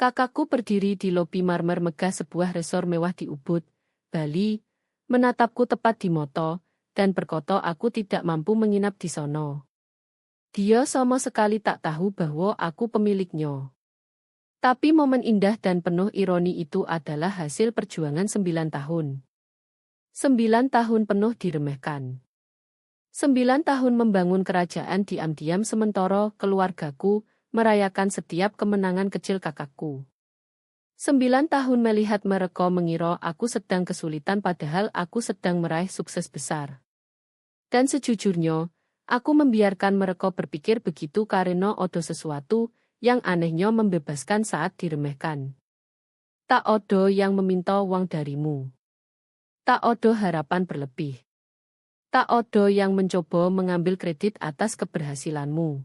Kakakku berdiri di lobi marmer megah sebuah resor mewah di Ubud, Bali, menatapku tepat di moto, dan berkata aku tidak mampu menginap di sono. Dia sama sekali tak tahu bahwa aku pemiliknya. Tapi momen indah dan penuh ironi itu adalah hasil perjuangan 9 tahun. 9 tahun penuh diremehkan. 9 tahun membangun kerajaan diam-diam sementara keluargaku merayakan setiap kemenangan kecil kakakku. 9 tahun melihat mereka mengira aku sedang kesulitan padahal aku sedang meraih sukses besar. Dan sejujurnya, aku membiarkan mereka berpikir begitu karena ada sesuatu yang anehnya membebaskan saat diremehkan. Tak ada yang meminta uang darimu. Tak ada harapan berlebih. Tak ada yang mencoba mengambil kredit atas keberhasilanmu.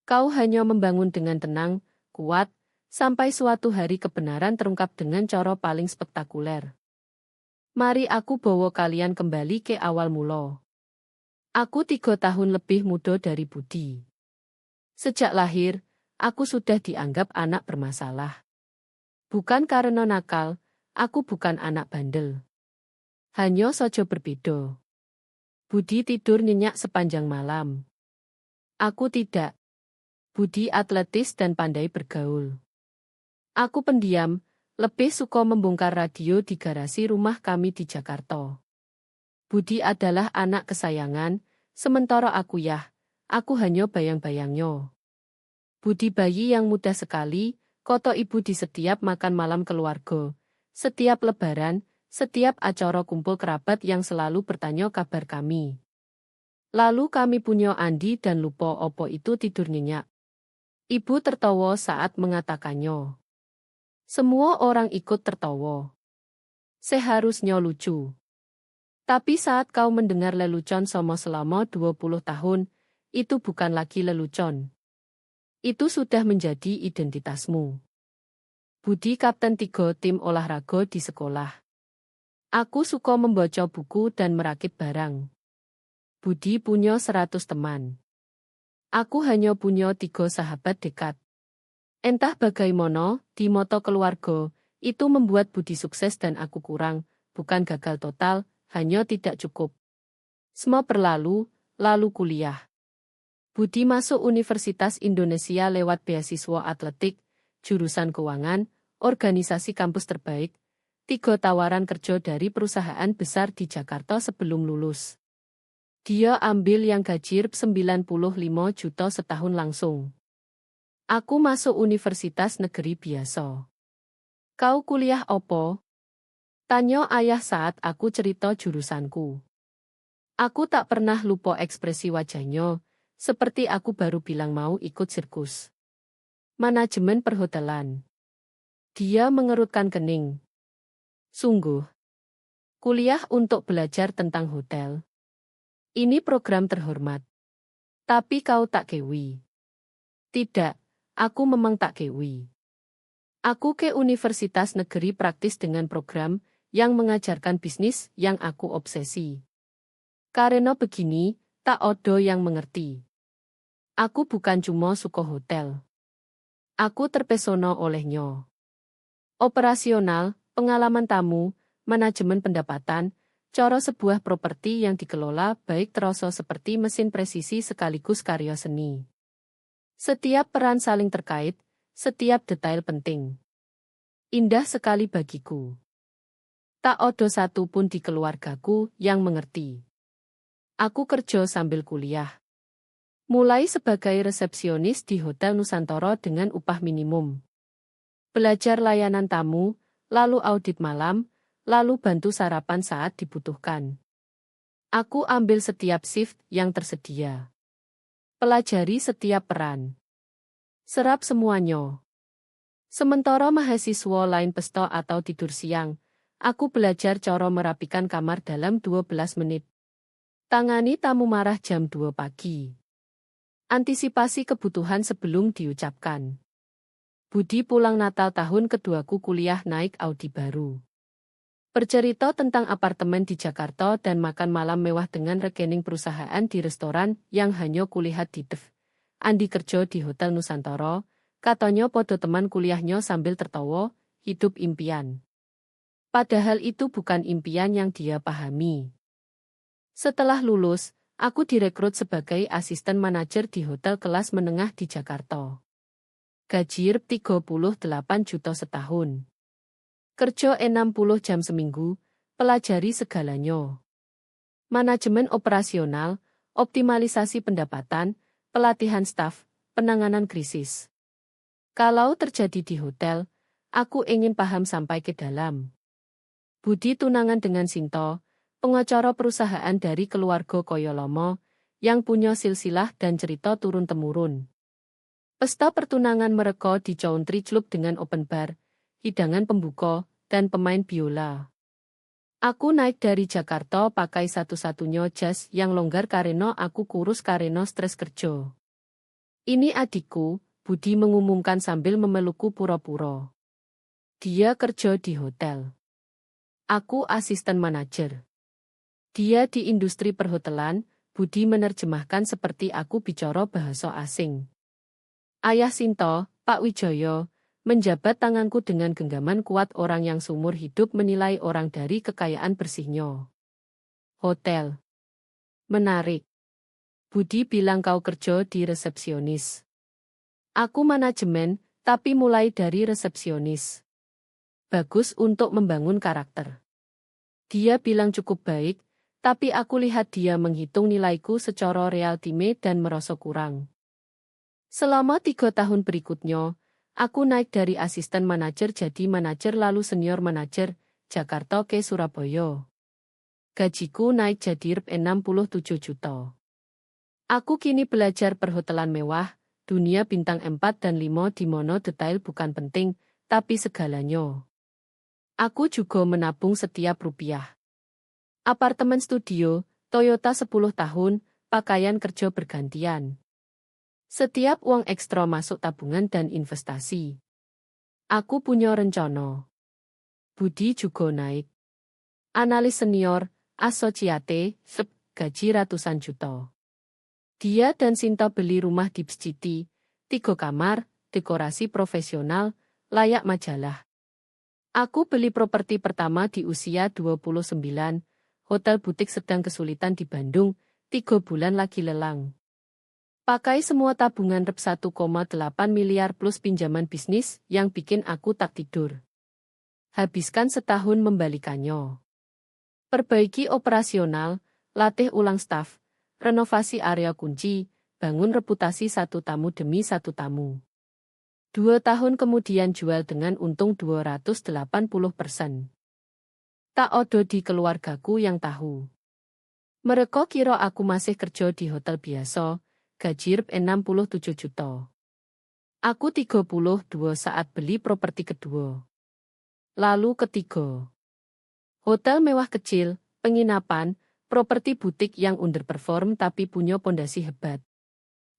Kau hanya membangun dengan tenang, kuat, sampai suatu hari kebenaran terungkap dengan cara paling spektakuler. Mari aku bawa kalian kembali ke awal mula. Aku 3 tahun lebih muda dari Budi. Sejak lahir, aku sudah dianggap anak bermasalah. Bukan karena nakal, aku bukan anak bandel. Hanya saja berbeda. Budi tidur nyenyak sepanjang malam. Aku tidak. Budi atletis dan pandai bergaul. Aku pendiam, lebih suka membongkar radio di garasi rumah kami di Jakarta. Budi adalah anak kesayangan, sementara aku hanya bayang-bayangnya. Budi bayi yang mudah sekali, kata ibu di setiap makan malam keluarga, setiap lebaran, setiap acara kumpul kerabat yang selalu bertanya kabar kami. Lalu kami punya Andi dan lupa opo itu tidur nyenyak. Ibu tertawa saat mengatakannya. Semua orang ikut tertawa. Seharusnya lucu. Tapi saat kau mendengar lelucon sama selama 20 tahun, itu bukan lagi lelucon. Itu sudah menjadi identitasmu. Budi kapten 3 tim olahraga di sekolah. Aku suka membaca buku dan merakit barang. Budi punya 100 teman. Aku hanya punya 3 sahabat dekat. Entah bagaimana, di mata keluarga, itu membuat Budi sukses dan aku kurang, bukan gagal total, hanya tidak cukup. Semua berlalu, lalu kuliah. Budi masuk Universitas Indonesia lewat beasiswa atletik, jurusan keuangan, organisasi kampus terbaik, 3 tawaran kerja dari perusahaan besar di Jakarta sebelum lulus. Dia ambil yang gaji 95 juta setahun langsung. Aku masuk universitas negeri biasa. Kau kuliah opo? Tanya ayah saat aku cerita jurusanku. Aku tak pernah lupa ekspresi wajahnya, seperti aku baru bilang mau ikut sirkus. Manajemen perhotelan. Dia mengerutkan kening. Sungguh. Kuliah untuk belajar tentang hotel. Ini program terhormat. Tapi kau tak kewi. Tidak, aku memang tak kewi. Aku ke Universitas Negeri Praktis dengan program yang mengajarkan bisnis yang aku obsesi. Karena begini, tak ada yang mengerti. Aku bukan cuma suka hotel. Aku terpesona olehnya. Operasional, pengalaman tamu, manajemen pendapatan, cara sebuah properti yang dikelola baik terasa seperti mesin presisi sekaligus karya seni. Setiap peran saling terkait, setiap detail penting. Indah sekali bagiku. Tak ada satu pun di keluargaku yang mengerti. Aku kerja sambil kuliah. Mulai sebagai resepsionis di Hotel Nusantara dengan upah minimum. Belajar layanan tamu, lalu audit malam, lalu bantu sarapan saat dibutuhkan. Aku ambil setiap shift yang tersedia. Pelajari setiap peran. Serap semuanya. Sementara mahasiswa lain pesta atau tidur siang, aku belajar cara merapikan kamar dalam 12 menit. Tangani tamu marah jam 2 pagi. Antisipasi kebutuhan sebelum diucapkan. Budi pulang Natal tahun keduaku kuliah naik Audi baru. Bercerita tentang apartemen di Jakarta dan makan malam mewah dengan rekening perusahaan di restoran yang hanya kulihat di DEF. Andi kerja di Hotel Nusantara, Katanya podo teman kuliahnya sambil tertawa, hidup impian. Padahal itu bukan impian yang dia pahami. Setelah lulus, aku direkrut sebagai asisten manajer di hotel kelas menengah di Jakarta. Gaji 38 juta setahun. Kerja 60 jam seminggu, pelajari segalanya. Manajemen operasional, optimalisasi pendapatan, pelatihan staf, penanganan krisis. Kalau terjadi di hotel, aku ingin paham sampai ke dalam. Budi tunangan dengan Sinto, pengacara perusahaan dari keluarga Koyolomo, yang punya silsilah dan cerita turun-temurun. Pesta pertunangan mereka di Country Club dengan open bar, hidangan pembuka, dan pemain biola. Aku naik dari Jakarta pakai satu-satunya jas yang longgar karena aku kurus karena stres kerja. Ini adikku, Budi mengumumkan sambil memelukku pura-pura. Dia kerja di hotel. Aku asisten manajer. Dia di industri perhotelan, Budi menerjemahkan seperti aku bicara bahasa asing. Ayah Sinto, Pak Wijoyo, menjabat tanganku dengan genggaman kuat. Orang yang seumur hidup menilai orang dari kekayaan bersihnya. Hotel. Menarik. Budi bilang kau kerja di resepsionis. Aku manajemen, tapi mulai dari resepsionis. Bagus untuk membangun karakter. Dia bilang cukup baik, tapi aku lihat dia menghitung nilaiku secara real time dan merasa kurang. Selama 3 tahun berikutnya, aku naik dari asisten manajer jadi manajer lalu senior manajer, Jakarta ke Surabaya. Gajiku naik jadi 67 juta. Aku kini belajar perhotelan mewah, dunia bintang 4 dan 5 di mana detail bukan penting, tapi segalanya. Aku juga menabung setiap rupiah. Apartemen studio, Toyota 10 tahun, pakaian kerja bergantian. Setiap uang ekstra masuk tabungan dan investasi. Aku punya rencana. Budi juga naik. Analis senior, asosiate, gaji ratusan juta. Dia dan Sinta beli rumah di City, 3 kamar, dekorasi profesional, layak majalah. Aku beli properti pertama di usia 29, hotel butik sedang kesulitan di Bandung, 3 bulan lagi lelang. Pakai semua tabungan 1,8 miliar plus pinjaman bisnis yang bikin aku tak tidur. Habiskan setahun membalikannya. Perbaiki operasional, latih ulang staf, renovasi area kunci, bangun reputasi satu tamu demi satu tamu. 2 tahun kemudian jual dengan untung 280%. Tak ada di keluargaku yang tahu. Mereka kira aku masih kerja di hotel biasa, gaji 67 juta. Aku 32 saat beli properti kedua. Lalu ketiga. Hotel mewah kecil, penginapan, properti butik yang underperform tapi punya pondasi hebat.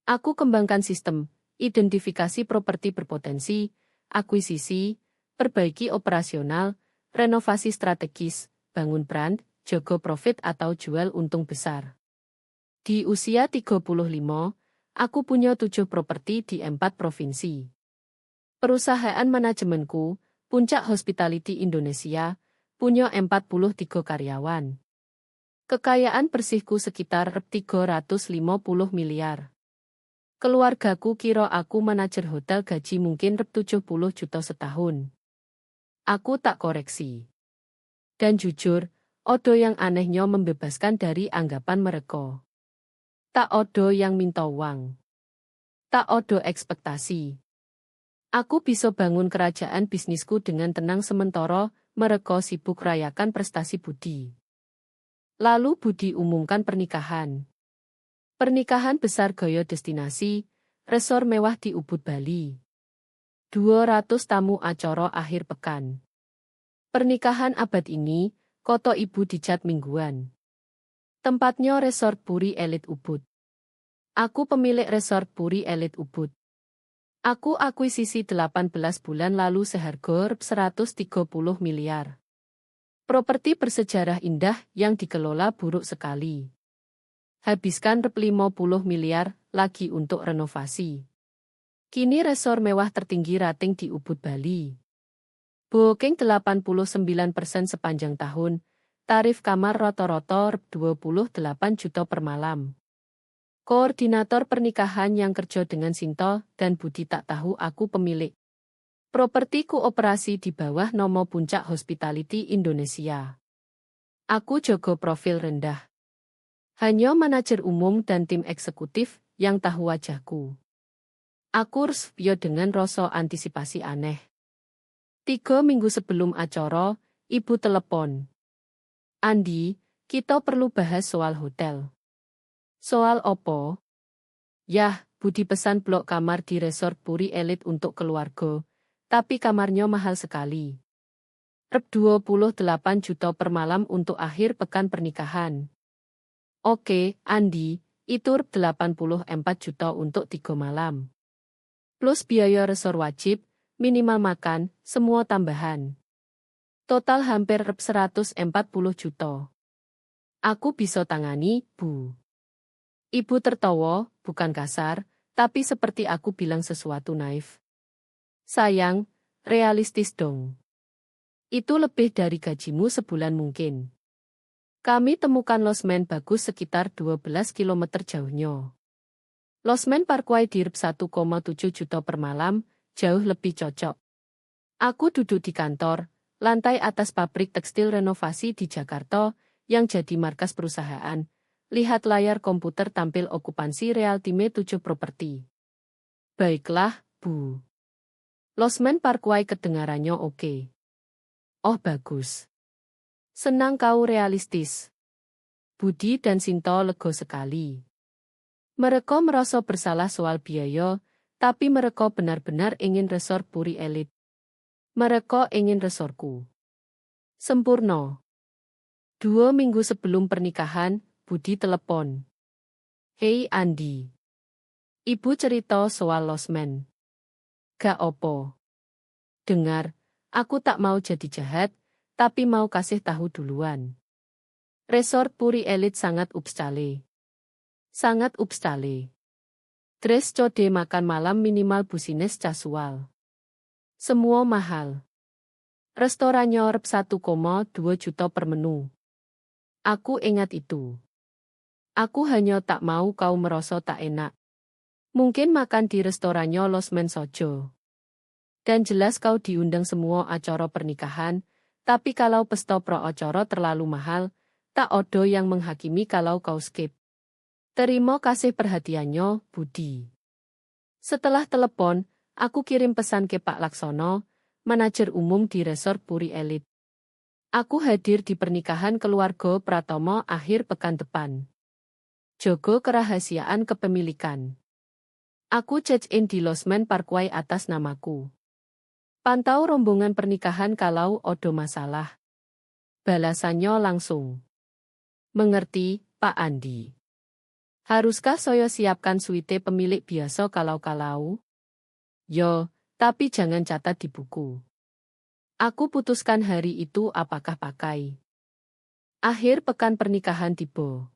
Aku kembangkan sistem, identifikasi properti berpotensi, akuisisi, perbaiki operasional, renovasi strategis, bangun brand, jaga profit atau jual untung besar. Di usia 35, aku punya 7 properti di 4 provinsi. Perusahaan manajemenku, Puncak Hospitality Indonesia, punya 43 karyawan. Kekayaan bersihku sekitar 350 miliar. Keluargaku kira aku manajer hotel gaji mungkin 70 juta setahun. Aku tak koreksi. Dan jujur, odo yang anehnya membebaskan dari anggapan mereka. Tak odo yang minta uang. Tak odo ekspektasi. Aku bisa bangun kerajaan bisnisku dengan tenang sementara mereka sibuk rayakan prestasi Budi. Lalu Budi umumkan pernikahan. Pernikahan besar gaya destinasi, resor mewah di Ubud, Bali. 200 tamu acara akhir pekan. Pernikahan abad ini, koto ibu dicat mingguan. Tempatnya resort Puri Elite Ubud. Aku pemilik resort Puri Elite Ubud. Aku akuisisi 18 bulan lalu seharga 130 miliar. Properti bersejarah indah yang dikelola buruk sekali. Habiskan 50 miliar lagi untuk renovasi. Kini resor mewah tertinggi rating di Ubud, Bali. Booking 89% sepanjang tahun, tarif kamar rata-rata 28 juta per malam. Koordinator pernikahan yang kerja dengan Sinto dan Budi tak tahu aku pemilik properti kooperasi di bawah Nomo Puncak Hospitality Indonesia. Aku jago profil rendah. Hanya manajer umum dan tim eksekutif yang tahu wajahku. Aku resvio dengan rasa antisipasi aneh. 3 minggu sebelum acara, ibu telepon. Andi, kita perlu bahas soal hotel. Soal opo? Yah, Budi pesan blok kamar di resort Puri Elite untuk keluarga, tapi kamarnya mahal sekali. Rp 28 juta per malam untuk akhir pekan pernikahan. Oke, Andi, itu Rp 84 juta untuk 3 malam. Plus biaya resor wajib, minimal makan, semua tambahan. Total hampir Rp 140 juta. Aku bisa tangani, Bu. Ibu tertawa, bukan kasar, tapi seperti aku bilang sesuatu naif. Sayang, realistis dong. Itu lebih dari gajimu sebulan mungkin. Kami temukan losmen bagus sekitar 12 km jauhnya. Losmen Parkway di Rp 1,7 juta per malam, jauh lebih cocok. Aku duduk di kantor, lantai atas pabrik tekstil renovasi di Jakarta, yang jadi markas perusahaan. Lihat layar komputer tampil okupansi Realtime 7 properti. Baiklah, Bu. Losmen Parkway kedengarannya oke. Oh bagus. Senang kau realistis. Budi dan Sinto lega sekali. Mereka merasa bersalah soal biaya, tapi mereka benar-benar ingin resor Puri Elite. Mereka ingin resorku sempurna. 2 minggu sebelum pernikahan, Budi telepon. Hei Andi. Ibu cerita soal losmen. Gak opo. Dengar, aku tak mau jadi jahat, tapi mau kasih tahu duluan. Resort Puri Elite sangat upscale. Sangat upscale. Dress code makan malam minimal busines casual. Semua mahal. Restorannya Rp 1,2 juta per menu. Aku ingat itu. Aku hanya tak mau kau merasa tak enak. Mungkin makan di restorannya losmen sojo. Dan jelas kau diundang semua acara pernikahan, tapi kalau pesta pro acara terlalu mahal, tak ada yang menghakimi kalau kau skip. Terima kasih perhatiannya, Budi. Setelah telepon, aku kirim pesan ke Pak Laksono, manajer umum di resort Puri Elite. Aku hadir di pernikahan keluarga Pratomo akhir pekan depan. Jogo kerahasiaan kepemilikan. Aku check-in di losmen Parkway atas namaku. Pantau rombongan pernikahan kalau ada masalah. Balasannya langsung. Mengerti, Pak Andi. Haruskah saya siapkan suite pemilik biasa kalau-kalau? Yo, tapi jangan catat di buku. Aku putuskan hari itu apakah pakai. Akhir pekan pernikahan tiba.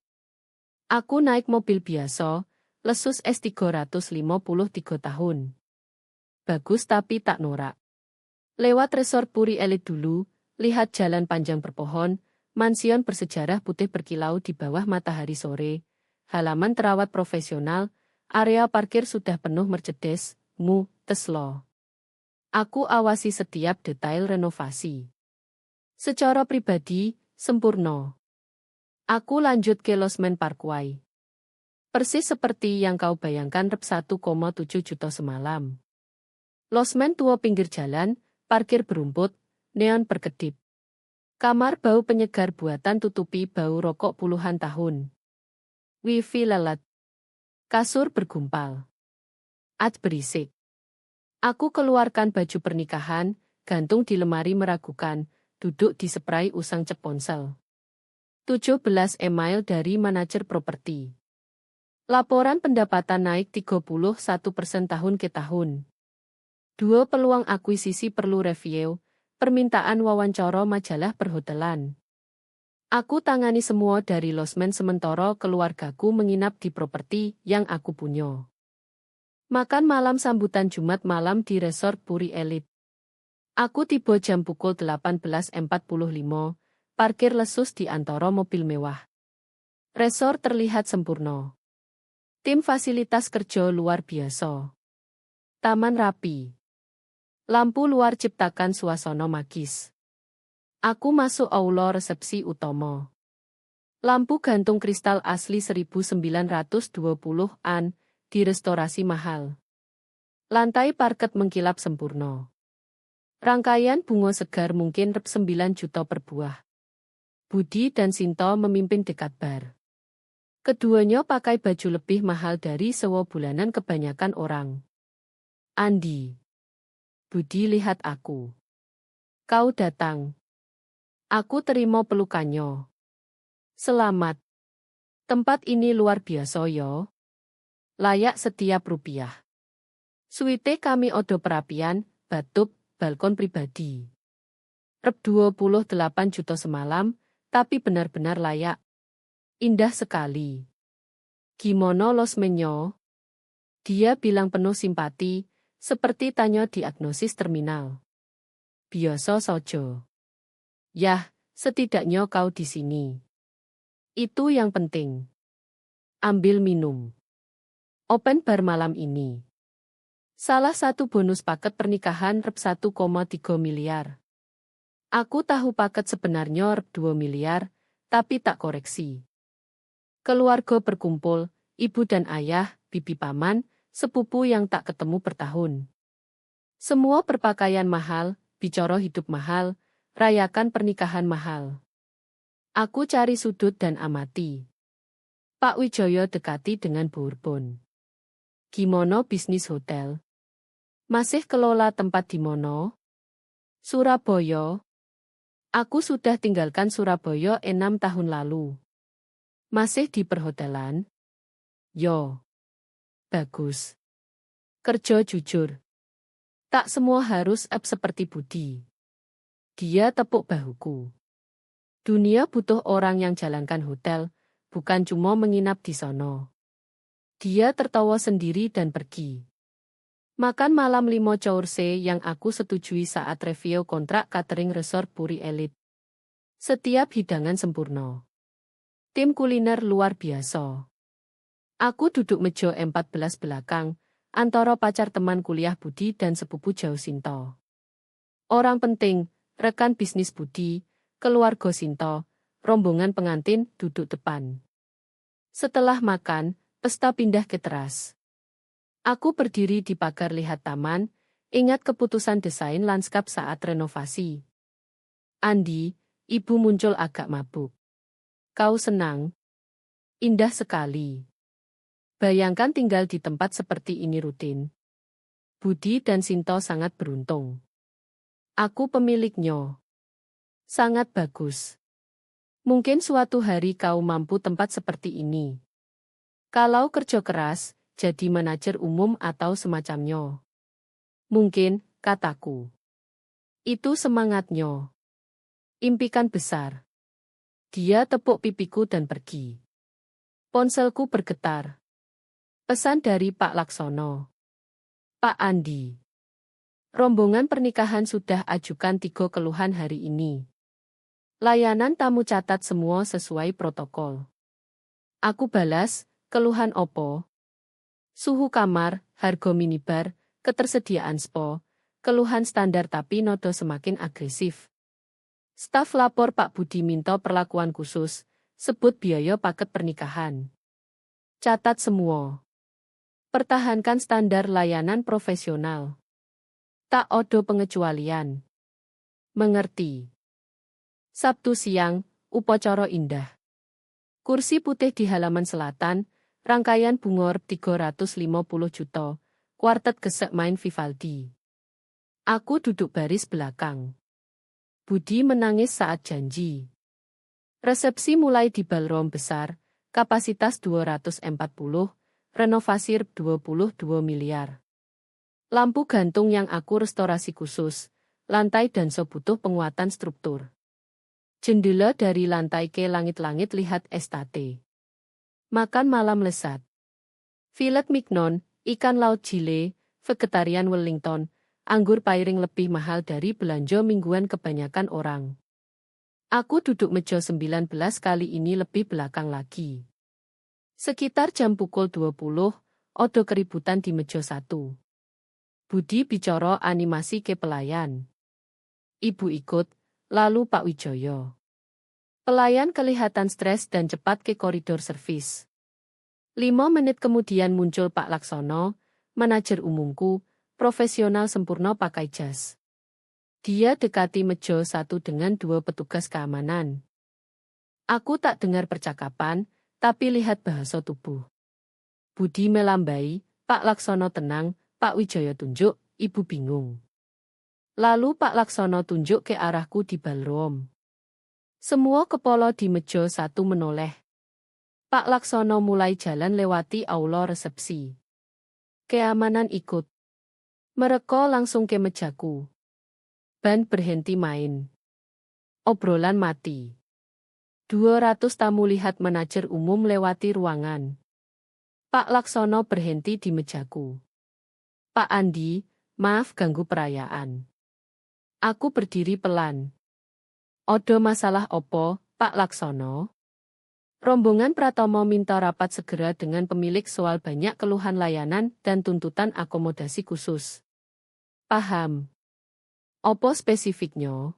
Aku naik mobil biasa, Lexus S353 tahun. Bagus tapi tak norak. Lewat resort Puri Elite dulu, lihat jalan panjang berpohon, mansion bersejarah putih berkilau di bawah matahari sore, halaman terawat profesional, area parkir sudah penuh Mercedes, Tesla. Aku awasi setiap detail renovasi. Secara pribadi, sempurna. Aku lanjut ke losmen Parkway. Persis seperti yang kau bayangkan Rp 1,7 juta semalam. Losmen tua pinggir jalan, parkir berumput, neon berkedip. Kamar bau penyegar buatan tutupi bau rokok puluhan tahun. Wifi lelet. Kasur bergumpal. At berisik. Aku keluarkan baju pernikahan, gantung di lemari meragukan, duduk di spray usang cep ponsel. 17 email dari manajer properti. Laporan pendapatan naik 31% tahun ke tahun. 2 peluang akuisisi perlu review, permintaan wawancara majalah perhotelan. Aku tangani semua dari losmen sementara keluargaku menginap di properti yang aku punya. Makan malam sambutan Jumat malam di Resort Puri Elite. Aku tiba jam pukul 18.45, parkir lesus di antara mobil mewah. Resort terlihat sempurna. Tim fasilitas kerja luar biasa. Taman rapi. Lampu luar ciptakan suasana magis. Aku masuk aula resepsi utama. Lampu gantung kristal asli 1920-an, direstorasi mahal. Lantai parket mengkilap sempurna. Rangkaian bunga segar mungkin rp 9 juta per buah. Budi dan Sinto memimpin dekat bar. Keduanya pakai baju lebih mahal dari sewa bulanan kebanyakan orang. Andi. Budi lihat aku. Kau datang. Aku terima pelukannya. Selamat. Tempat ini luar biasa yo. Layak setiap rupiah. Suite kami odo perapian, batub, balkon pribadi. Rep 28 juta semalam, tapi benar-benar layak. Indah sekali. Gimana los menyo? Dia bilang penuh simpati, seperti tanya diagnosis terminal. Biasa sojo. Yah, setidaknya kau di sini. Itu yang penting. Ambil minum. Open bar malam ini. Salah satu bonus paket pernikahan rep 1,3 miliar. Aku tahu paket sebenarnya rep 2 miliar, tapi tak koreksi. Keluarga berkumpul, ibu dan ayah, bibi paman, sepupu yang tak ketemu bertahun. Semua berpakaian mahal, bicara hidup mahal, rayakan pernikahan mahal. Aku cari sudut dan amati. Pak Wijoyo dekati dengan Bourbon. Gimana bisnis hotel? Masih kelola tempat di mono? Surabaya. Aku sudah tinggalkan Surabaya 6 tahun lalu. Masih di perhotelan? Yo. Bagus. Kerja jujur. Tak semua harus up seperti Budi. Dia tepuk bahuku. Dunia butuh orang yang jalankan hotel, bukan cuma menginap di sono. Dia tertawa sendiri dan pergi. Makan malam 5 course yang aku setujui saat review kontrak catering Resort Puri Elite. Setiap hidangan sempurna. Tim kuliner luar biasa. Aku duduk meja 14 belakang, antara pacar teman kuliah Budi dan sepupu jauh Sinto. Orang penting, rekan bisnis Budi, keluarga Sinto, rombongan pengantin duduk depan. Setelah makan, pesta pindah ke teras. Aku berdiri di pagar lihat taman, ingat keputusan desain lanskap saat renovasi. Andi, ibu muncul agak mabuk. Kau senang? Indah sekali. Bayangkan tinggal di tempat seperti ini rutin. Budi dan Sinto sangat beruntung. Aku pemiliknya. Sangat bagus. Mungkin suatu hari kau mampu tempat seperti ini. Kalau kerja keras, jadi manajer umum atau semacamnya. Mungkin, kataku. Itu semangatnya. Impikan besar. Dia tepuk pipiku dan pergi. Ponselku bergetar. Pesan dari Pak Laksono. Pak Andi. Rombongan pernikahan sudah ajukan 3 keluhan hari ini. Layanan tamu catat semua sesuai protokol. Aku balas, keluhan opo? Suhu kamar, harga minibar, ketersediaan spa, keluhan standar tapi nodo semakin agresif. Staf lapor Pak Budi minta perlakuan khusus, sebut biaya paket pernikahan. Catat semua. Pertahankan standar layanan profesional. Tak odo pengecualian. Mengerti. Sabtu siang, upacara indah. Kursi putih di halaman selatan, rangkaian bunga 350 juta, kuartet gesek main Vivaldi. Aku duduk baris belakang. Budi menangis saat janji. Resepsi mulai di ballroom besar, kapasitas 240, renovasi 22 miliar. Lampu gantung yang aku restorasi khusus, lantai dan so butuh penguatan struktur. Jendela dari lantai ke langit-langit lihat estate. Makan malam lezat. Filet mignon, ikan laut Chile, vegetarian Wellington, anggur pairing lebih mahal dari belanja mingguan kebanyakan orang. Aku duduk meja 19 kali ini lebih belakang lagi. Sekitar jam pukul 20, ada keributan di meja 1. Budi bicara animasi ke pelayan. Ibu ikut, lalu Pak Wijoyo. Pelayan kelihatan stres dan cepat ke koridor servis. 5 menit kemudian muncul Pak Laksono, manajer umumku, profesional sempurna pakai jas. Dia dekati meja 1 dengan 2 petugas keamanan. Aku tak dengar percakapan, tapi lihat bahasa tubuh. Budi melambai, Pak Laksono tenang, Pak Wijoyo tunjuk, ibu bingung. Lalu Pak Laksono tunjuk ke arahku di ballroom. Semua kepala di meja 1 menoleh. Pak Laksono mulai jalan lewati aula resepsi. Keamanan ikut. Mereka langsung ke mejaku. Band berhenti main. Obrolan mati. 200 tamu lihat manajer umum lewati ruangan. Pak Laksono berhenti di mejaku. Pak Andi, maaf ganggu perayaan. Aku berdiri pelan. Odo masalah opo, Pak Laksono? Rombongan Pratomo minta rapat segera dengan pemilik soal banyak keluhan layanan dan tuntutan akomodasi khusus. Paham. Opo spesifiknya?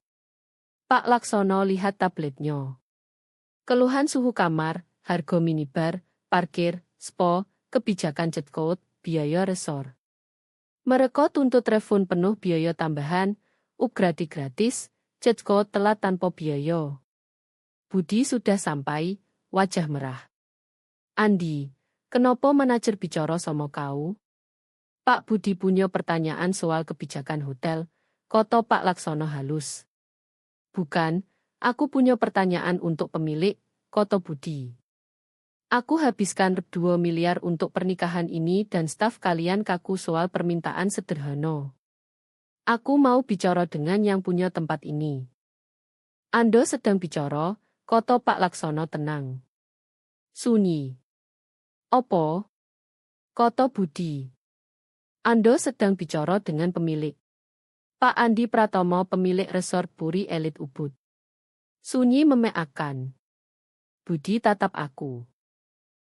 Pak Laksono lihat tabletnya. Keluhan suhu kamar, harga minibar, parkir, spa, kebijakan jet code, biaya resor. Mereka tuntut refund penuh biaya tambahan, upgrade gratis, jet code telat tanpa biaya. Budi sudah sampai, wajah merah. Andi, kenapa manajer bicara sama kau? Pak Budi punya pertanyaan soal kebijakan hotel, kata Pak Laksono halus. Bukan, aku punya pertanyaan untuk pemilik, kata Budi. Aku habiskan 2 miliar untuk pernikahan ini dan staf kalian kaku soal permintaan sederhana. Aku mau bicara dengan yang punya tempat ini. Anda sedang bicara, kata Pak Laksono tenang. Sunyi. Opo? Kata Budi. Anda sedang bicara dengan pemilik. Pak Andi Pratomo, pemilik resort Puri Elit Ubud. Sunyi memeakan. Budi tatap aku.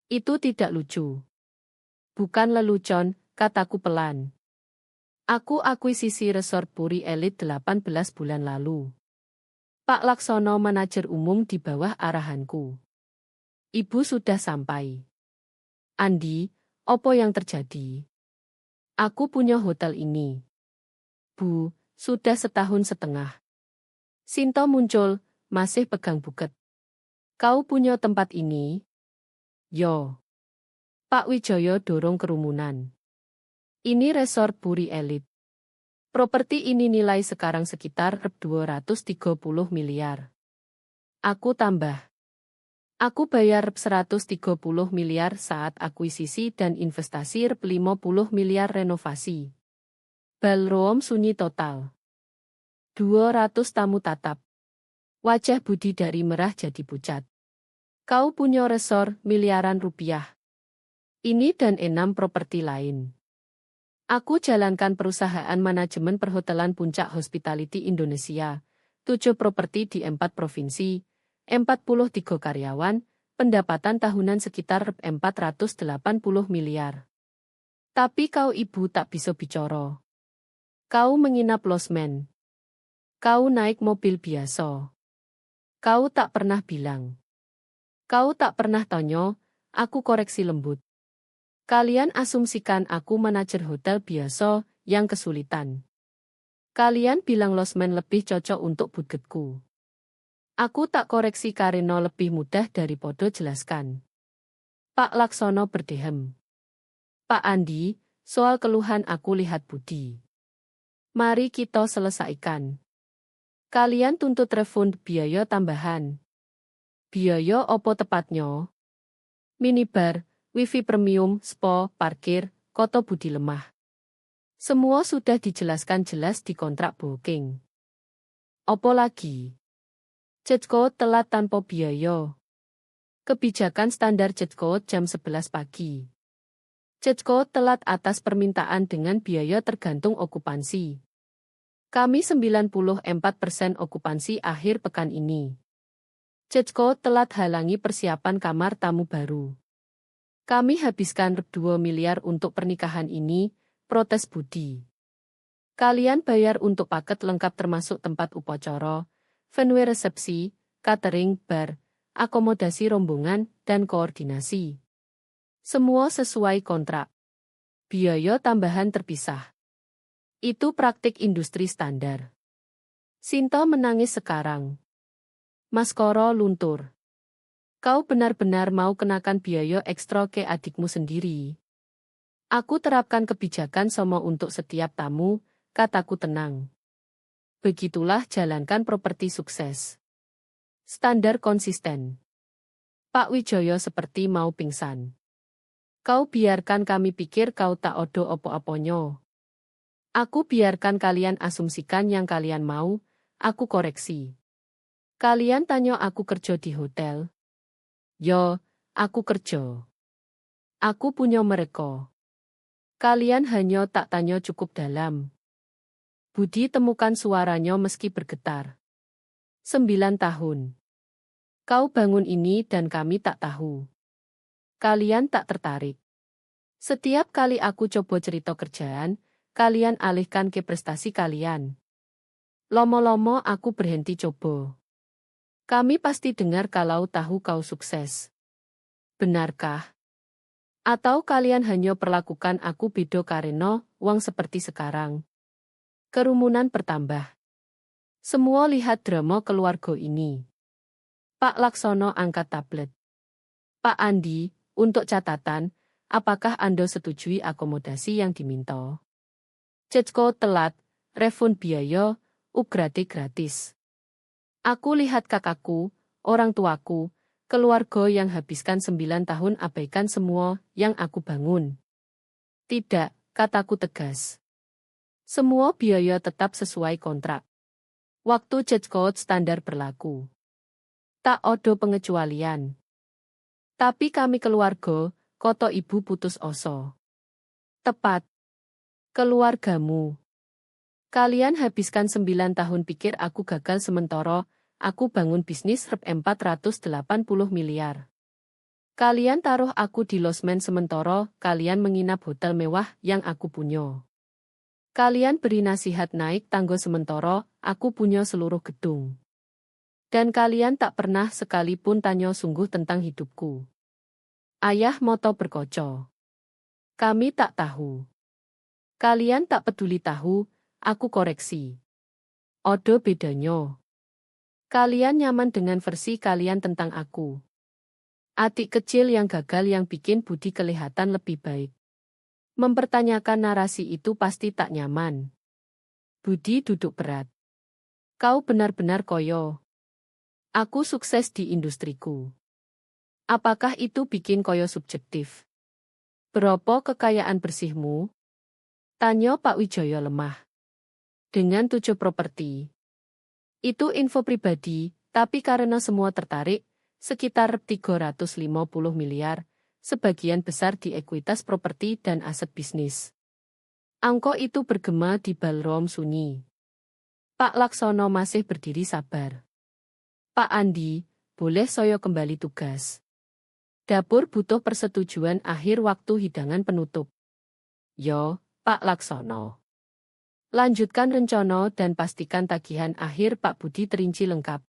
Itu tidak lucu. Bukan lelucon, kataku pelan. Aku akuisisi resort Puri Elit 18 bulan lalu. Pak Laksono manajer umum di bawah arahanku. Ibu sudah sampai. Andi, apa yang terjadi? Aku punya hotel ini. Bu, sudah 1,5 tahun. Sinto muncul, masih pegang buket. Kau punya tempat ini? Yo. Pak Wijoyo dorong kerumunan. Ini resort Puri Elit. Properti ini nilai sekarang sekitar 230 miliar. Aku tambah. Aku bayar 130 miliar saat akuisisi dan investasi 50 miliar renovasi. Ballroom sunyi total. 200 tamu tatap. Wajah Budi dari merah jadi pucat. Kau punya resor miliaran rupiah. Ini dan 6 properti lain. Aku jalankan perusahaan manajemen perhotelan Puncak Hospitality Indonesia, 7 properti di 4 provinsi, 43 karyawan, pendapatan tahunan sekitar 480 miliar. Tapi kau ibu tak bisa bicara. Kau menginap losmen. Kau naik mobil biasa. Kau tak pernah bilang. Kau tak pernah tanya, aku koreksi lembut. Kalian asumsikan aku manajer hotel biasa yang kesulitan. Kalian bilang losmen lebih cocok untuk budgetku. Aku tak koreksi karena lebih mudah daripada jelaskan. Pak Laksono berdehem. Pak Andi, soal keluhan aku lihat Budi. Mari kita selesaikan. Kalian tuntut refund biaya tambahan. Biaya opo tepatnya? Minibar, wifi premium, spa, parkir, kota Budi lemah. Semua sudah dijelaskan jelas di kontrak booking. Opo lagi? Jet code telat tanpa biaya. Kebijakan standar jet code jam 11 pagi. Cecko telat atas permintaan dengan biaya tergantung okupansi. Kami 94% okupansi akhir pekan ini. Cecko telat halangi persiapan kamar tamu baru. Kami habiskan 2 miliar untuk pernikahan ini, protes Budi. Kalian bayar untuk paket lengkap termasuk tempat upacara, venue resepsi, catering, bar, akomodasi rombongan, dan koordinasi. Semua sesuai kontrak. Biaya tambahan terpisah. Itu praktik industri standar. Sinta menangis sekarang. Mas Koro luntur. Kau benar-benar mau kenakan biaya ekstra ke adikmu sendiri. Aku terapkan kebijakan Somo untuk setiap tamu, kataku tenang. Begitulah jalankan properti sukses. Standar konsisten. Pak Wijoyo seperti mau pingsan. Kau biarkan kami pikir kau tak odo opo-oponyo. Aku biarkan kalian asumsikan yang kalian mau, aku koreksi. Kalian tanya aku kerja di hotel. Yo, aku kerja. Aku punya mereka. Kalian hanya tak tanya cukup dalam. Budi temukan suaranya meski bergetar. 9 tahun. Kau bangun ini dan kami tak tahu. Kalian tak tertarik. Setiap kali aku coba cerita kerjaan, kalian alihkan ke prestasi kalian. Lomo-lomo aku berhenti coba. Kami pasti dengar kalau tahu kau sukses. Benarkah? Atau kalian hanya perlakukan aku beda karena uang seperti sekarang? Kerumunan bertambah. Semua lihat drama keluarga ini. Pak Laksono angkat tablet. Pak Andi, untuk catatan, apakah Anda setujui akomodasi yang diminta? Cecko telat, refund biaya, upgrade gratis. Aku lihat kakakku, orang tuaku, keluarga yang habiskan 9 tahun abaikan semua yang aku bangun. Tidak, kataku tegas. Semua biaya tetap sesuai kontrak. Waktu Cecko standar berlaku. Tak ada pengecualian. Tapi kami keluarga, koto ibu putus asa. Tepat. Keluargamu. Kalian habiskan 9 tahun pikir aku gagal sementara, aku bangun bisnis rep 480 miliar. Kalian taruh aku di losmen sementara, kalian menginap hotel mewah yang aku punya. Kalian beri nasihat naik tangga sementara, aku punya seluruh gedung. Dan kalian tak pernah sekalipun tanya sungguh tentang hidupku. Ayah moto berkoco. Kami tak tahu. Kalian tak peduli tahu, aku koreksi. Odo bedanya. Kalian nyaman dengan versi kalian tentang aku. Adik kecil yang gagal yang bikin Budi kelihatan lebih baik. Mempertanyakan narasi itu pasti tak nyaman. Budi duduk berat. Kau benar-benar koyo. Aku sukses di industriku. Apakah itu bikin koyo subjektif? Berapa kekayaan bersihmu? Tanya Pak Wijoyo lemah. Dengan 7 properti. Itu info pribadi, tapi karena semua tertarik, sekitar 350 miliar, sebagian besar di ekuitas properti dan aset bisnis. Angka itu bergema di ballroom sunyi. Pak Laksono masih berdiri sabar. Pak Andi, boleh saya kembali tugas? Dapur butuh persetujuan akhir waktu hidangan penutup. Yo, Pak Laksono. Lanjutkan rencana dan pastikan tagihan akhir Pak Budi terinci lengkap.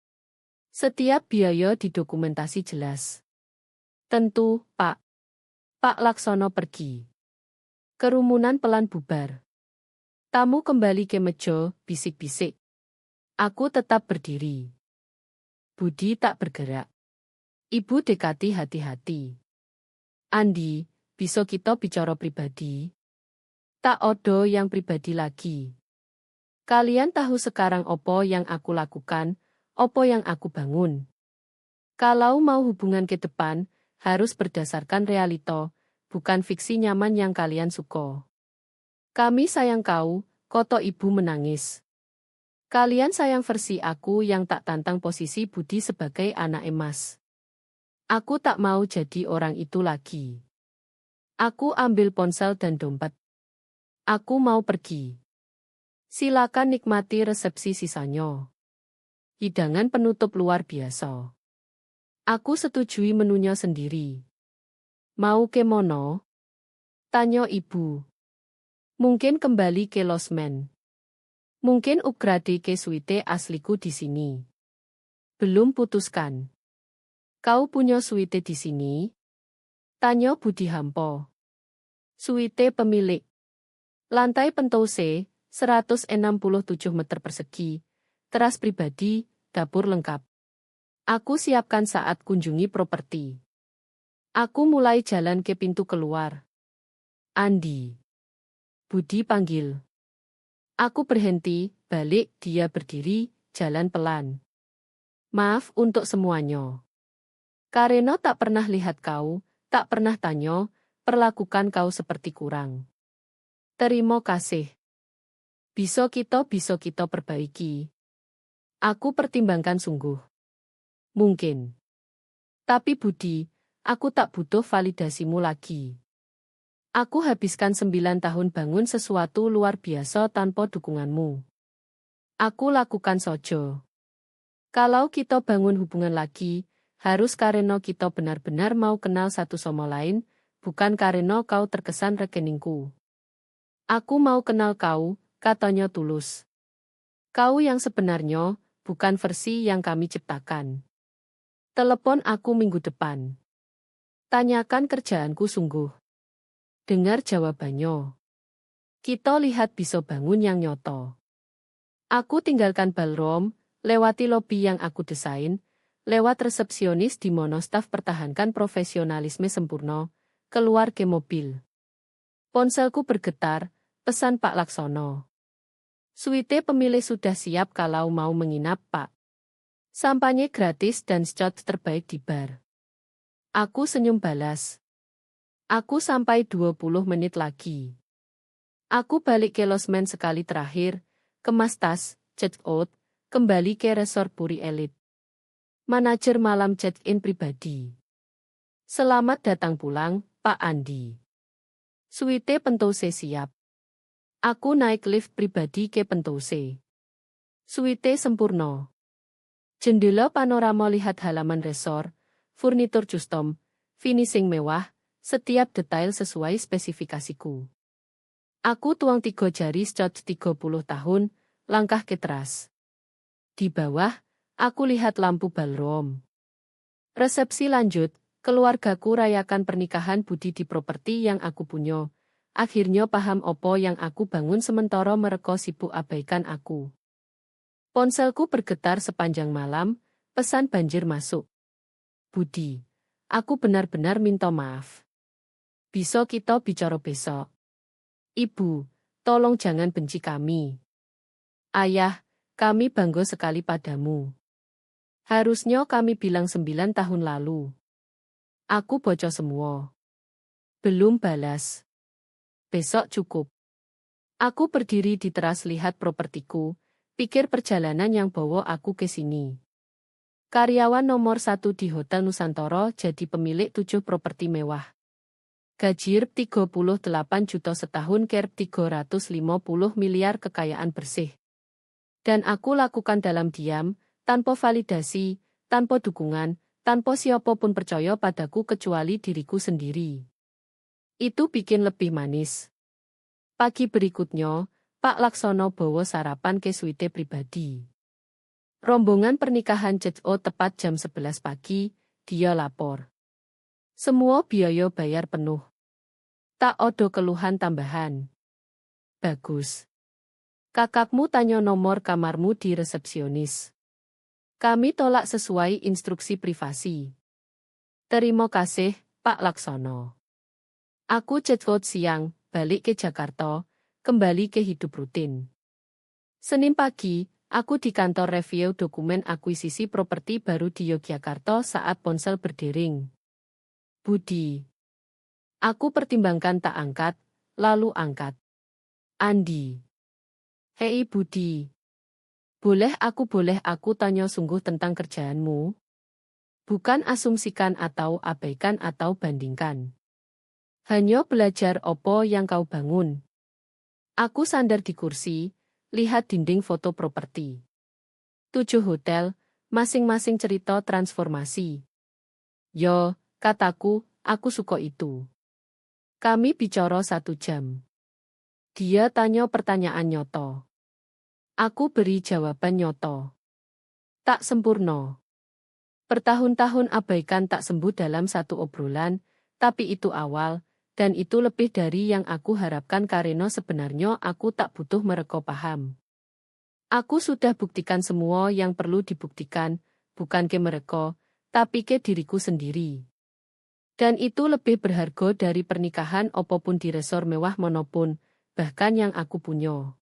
Setiap biaya didokumentasi jelas. Tentu, Pak. Pak Laksono pergi. Kerumunan pelan bubar. Tamu kembali ke meja, bisik-bisik. Aku tetap berdiri. Budi tak bergerak. Ibu dekati hati-hati. Andi, bisa kita bicara pribadi? Tak odo yang pribadi lagi. Kalian tahu sekarang opo yang aku lakukan, opo yang aku bangun. Kalau mau hubungan ke depan, harus berdasarkan realita, bukan fiksi nyaman yang kalian suka. Kami sayang kau, koto ibu menangis. Kalian sayang versi aku yang tak tantang posisi Budi sebagai anak emas. Aku tak mau jadi orang itu lagi. Aku ambil ponsel dan dompet. Aku mau pergi. Silakan nikmati resepsi sisanya. Hidangan penutup luar biasa. Aku setujui menunya sendiri. Mau kemono? Tanya ibu. Mungkin kembali ke losmen. Mungkin upgrade ke suite asliku di sini. Belum putuskan. Kau punya suite di sini? Tanya Budi Hampo. Suite pemilik. Lantai pentose, 167 meter persegi. Teras pribadi, dapur lengkap. Aku siapkan saat kunjungi properti. Aku mulai jalan ke pintu keluar. Andi. Budi panggil. Aku berhenti, balik, dia berdiri, jalan pelan. Maaf untuk semuanya. Karena tak pernah lihat kau, tak pernah tanya, perlakukan kau seperti kurang. Terima kasih. Bisa kita perbaiki. Aku pertimbangkan sungguh. Mungkin. Tapi Budi, aku tak butuh validasimu lagi. Aku habiskan 9 tahun bangun sesuatu luar biasa tanpa dukunganmu. Aku lakukan saja. Kalau kita bangun hubungan lagi, harus karena kita benar-benar mau kenal satu sama lain, bukan karena kau terkesan rekeningku. Aku mau kenal kau, katanya tulus. Kau yang sebenarnya, bukan versi yang kami ciptakan. Telepon aku minggu depan. Tanyakan kerjaanku sungguh. Dengar jawabannya. Kita lihat bisa bangun yang nyoto. Aku tinggalkan ballroom, lewati lobi yang aku desain, lewat resepsionis di mana staf pertahankan profesionalisme sempurna, keluar ke mobil. Ponselku bergetar, pesan Pak Laksono. Suite pemilih sudah siap kalau mau menginap, Pak. Sampanye gratis dan scotch terbaik di bar. Aku senyum balas. Aku sampai 20 menit lagi. Aku balik ke losmen sekali terakhir, kemas tas, check out, kembali ke resort Puri Elite. Manajer malam check-in pribadi. Selamat datang pulang, Pak Andi. Suite Pentose siap. Aku naik lift pribadi ke Pentose. Suite sempurna. Jendela panorama lihat halaman resort, furnitur custom, finishing mewah, setiap detail sesuai spesifikasiku. Aku tuang 3 jari scotch 30 tahun, langkah ke teras. Di bawah, aku lihat lampu ballroom. Resepsi lanjut, keluargaku rayakan pernikahan Budi di properti yang aku punya. Akhirnya paham opo yang aku bangun sementara mereka sibuk abaikan aku. Ponselku bergetar sepanjang malam, pesan banjir masuk. Budi, aku benar-benar minta maaf. Bisa kita bicara besok? Ibu, tolong jangan benci kami. Ayah, kami bangga sekali padamu. Harusnya kami bilang 9 tahun lalu. Aku bocor semua. Belum balas. Besok cukup. Aku berdiri di teras lihat propertiku, pikir perjalanan yang bawa aku ke sini. Karyawan nomor 1 di Hotel Nusantara jadi pemilik 7 properti mewah. Gaji 38 juta setahun kerp 350 miliar kekayaan bersih. Dan aku lakukan dalam diam, tanpa validasi, tanpa dukungan, tanpa siapapun percaya padaku kecuali diriku sendiri. Itu bikin lebih manis. Pagi berikutnya, Pak Laksono bawa sarapan ke suite pribadi. Rombongan pernikahan CHO tepat jam 11 pagi, dia lapor. Semua biaya bayar penuh. Tak ada keluhan tambahan. Bagus. Kakakmu tanya nomor kamarmu di resepsionis. Kami tolak sesuai instruksi privasi. Terima kasih, Pak Laksono. Aku check-out siang, balik ke Jakarta, kembali ke hidup rutin. Senin pagi, aku di kantor review dokumen akuisisi properti baru di Yogyakarta saat ponsel berdering. Budi. Aku pertimbangkan tak angkat, lalu angkat. Andi. Hei Budi. Boleh aku tanya sungguh tentang kerjaanmu? Bukan asumsikan atau abaikan atau bandingkan. Hanya belajar opo yang kau bangun. Aku sandar di kursi, lihat dinding foto properti. 7 hotel, masing-masing cerita transformasi. Yo, kataku, aku suka itu. Kami bicara 1 jam. Dia tanya pertanyaan nyoto. Aku beri jawaban nyoto. Tak sempurna. Bertahun-tahun abaikan tak sembuh dalam 1 obrolan, tapi itu awal, dan itu lebih dari yang aku harapkan karena sebenarnya aku tak butuh mereka paham. Aku sudah buktikan semua yang perlu dibuktikan, bukan ke mereka, tapi ke diriku sendiri. Dan itu lebih berharga dari pernikahan apapun di resor mewah manapun, bahkan yang aku punya.